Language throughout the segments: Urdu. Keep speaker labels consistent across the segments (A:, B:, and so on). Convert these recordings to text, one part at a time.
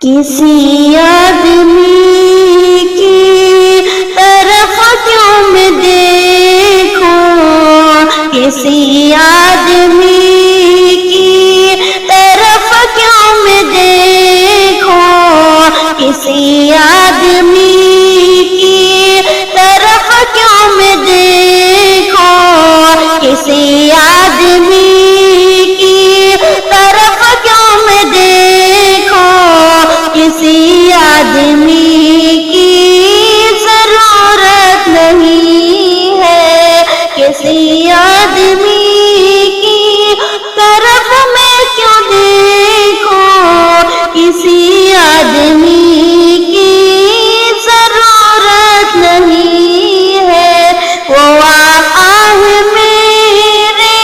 A: کسی آدمی کی طرف کیوں میں دیکھوں، کسی آدمی کی طرف کیوں میں دیکھوں، کسی آدمی کی طرف کیوں میں دیکھوں، کسی آدمی کی طرف کیوں میں دیکھوں، کسی آدمی کی ضرورت نہیں ہے، کسی آدمی کی طرف میں کیوں دیکھوں، کسی آدمی کی ضرورت نہیں ہے۔ وہ آقا ہے میرے،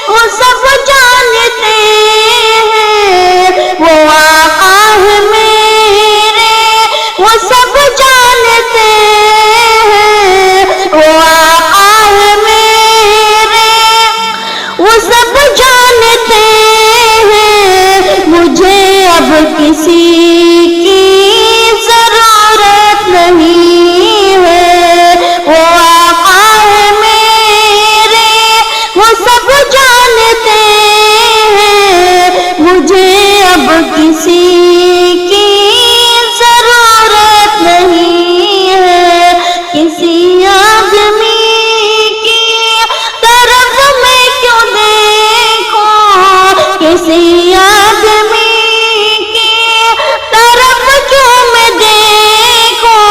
A: وہ سب جانتے ہیں، وہ آقا ہے میرے، وہ سب جانتے ہیں، وہ آقا ہے میرے، وہ سب جانتے ہیں۔ مجھے اب کسی کی ضرورت نہیں ہے، وہ آقا ہے میرے، وہ سب جانتے ہیں۔ مجھے اب کسی کی ضرورت نہیں ہے، کسی آدمی کی طرف میں کیوں دیکھوں، کسی آدمی کی طرف کیوں میں دیکھوں،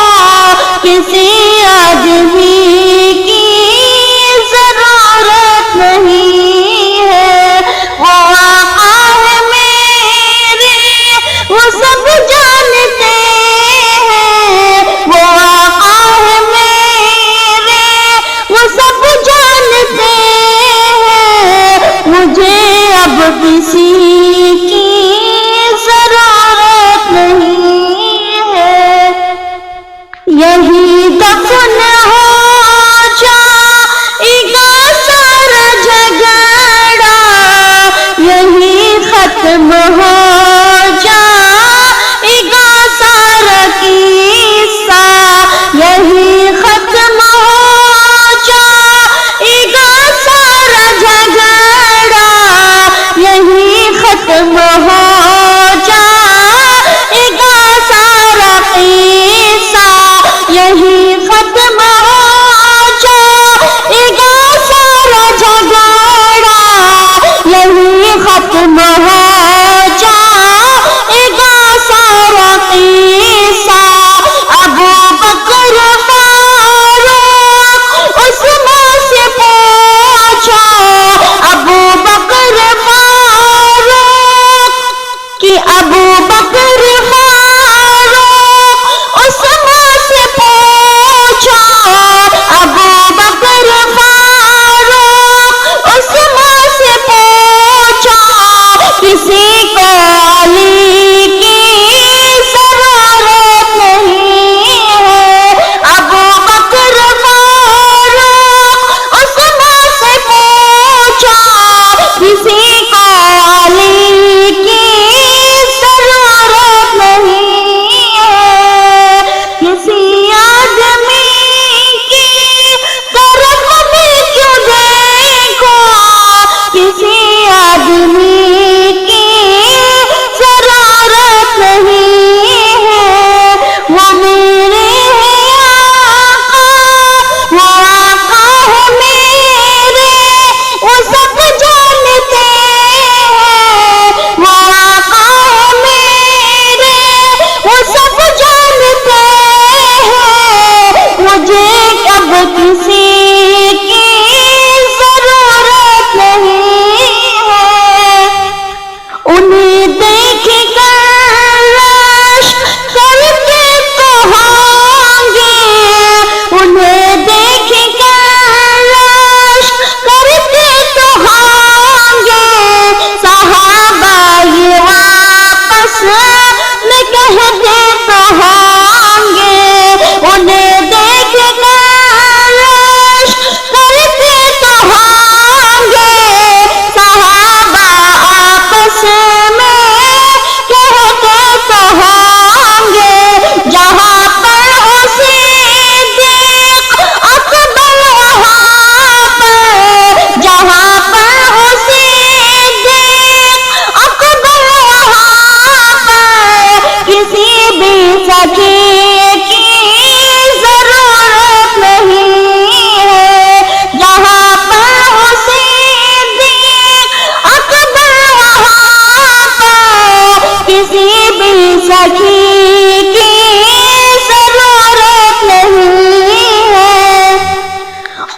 A: کسی آدمی کی ضرورت نہیں ہے۔ وہ آقا ہے میرے، وہ سب جانتے ہیں، وہ آقا ہے میرے، وہ سب جانتے ہیں۔ مجھے اب کسی کی ضرورت نہیں ہے۔ یہی دفن ہو جائے گا سارا جھگڑا، یہی ختم ہو جائے گا سارا قصہ، یہی ختم ہو جائے گا سارا جھگڑا، یہی ختم ہو جائے گا سارا قصہ، یہی ختم ہو جائے گا سارا جھگڑا، یہی ختم ہو جائے گا سارا قصہ۔ ابو بکر فاروق عثمان سے پوچھو، ابو بکر فاروق کہ ابو بکر فاروق عثمان سے پوچھو، ابو بکر فاروق عثمان سے پوچھو، کسی کو علی کی ضرورت نہیں ہے۔ ابو بکر فاروق عثمان سے پوچھو، کسی کو علی کی ضرورت نہیں ہے، کسی آدمی کی طرف میں کیوں دیکھوں، کسی آدمی کی ضرورت نہیں ہے۔ وہ میرے آقا، وہ آقا ہے میرے، وہ سب جانتے ہیں، وہ آقا ہے میرے، وہ سب جانتے ہیں۔ مجھے اب کسی کی ضرورت نہیں ہے۔ انہیں دیکھ کر رشک کرتے تو ہوں گے، انہیں دیکھ کر رشک کرتے تو ہوں گے، صحابہ یہ واپس میں کہتے تو ہوں گے، انہیں دیکھ کر رشک کرتے تو ہوں گے، صحابہ آپس میں کہتے تو ہوں سخی کی ضرورت نہیں ہے،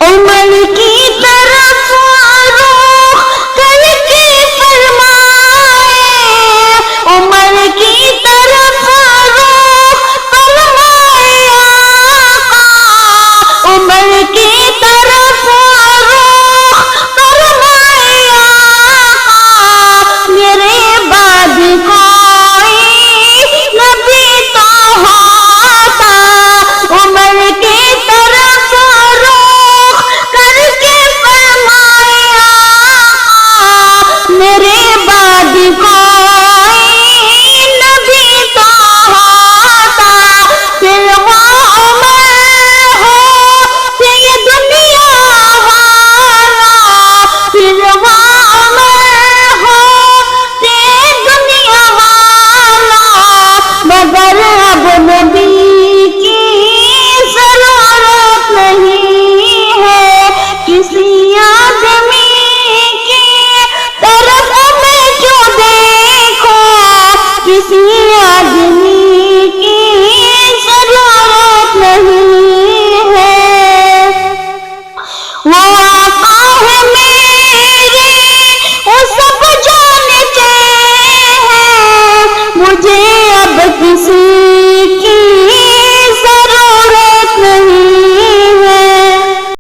A: عمر کی طرف رخ کر کے فرمائے، عمر کی طرف رخ فرمائے آقا، عمر کی طرف رخ فرمائے آقا، میرے بعد کوئی نبی تو ہوتا، عمر کی طرف رخ کر کے فرمائے آقا، میرے بعد کوئی نبی تو ہوتا، پھر وہ عمر ہو کہ یہ دنیا والا، پھر وہ عمر ہو کہ دنیا والا، مگر اب نبی کی ضرورت نہیں ہے، کسی آدمی کی طرف میں کیوں دیکھو، کسی آدمی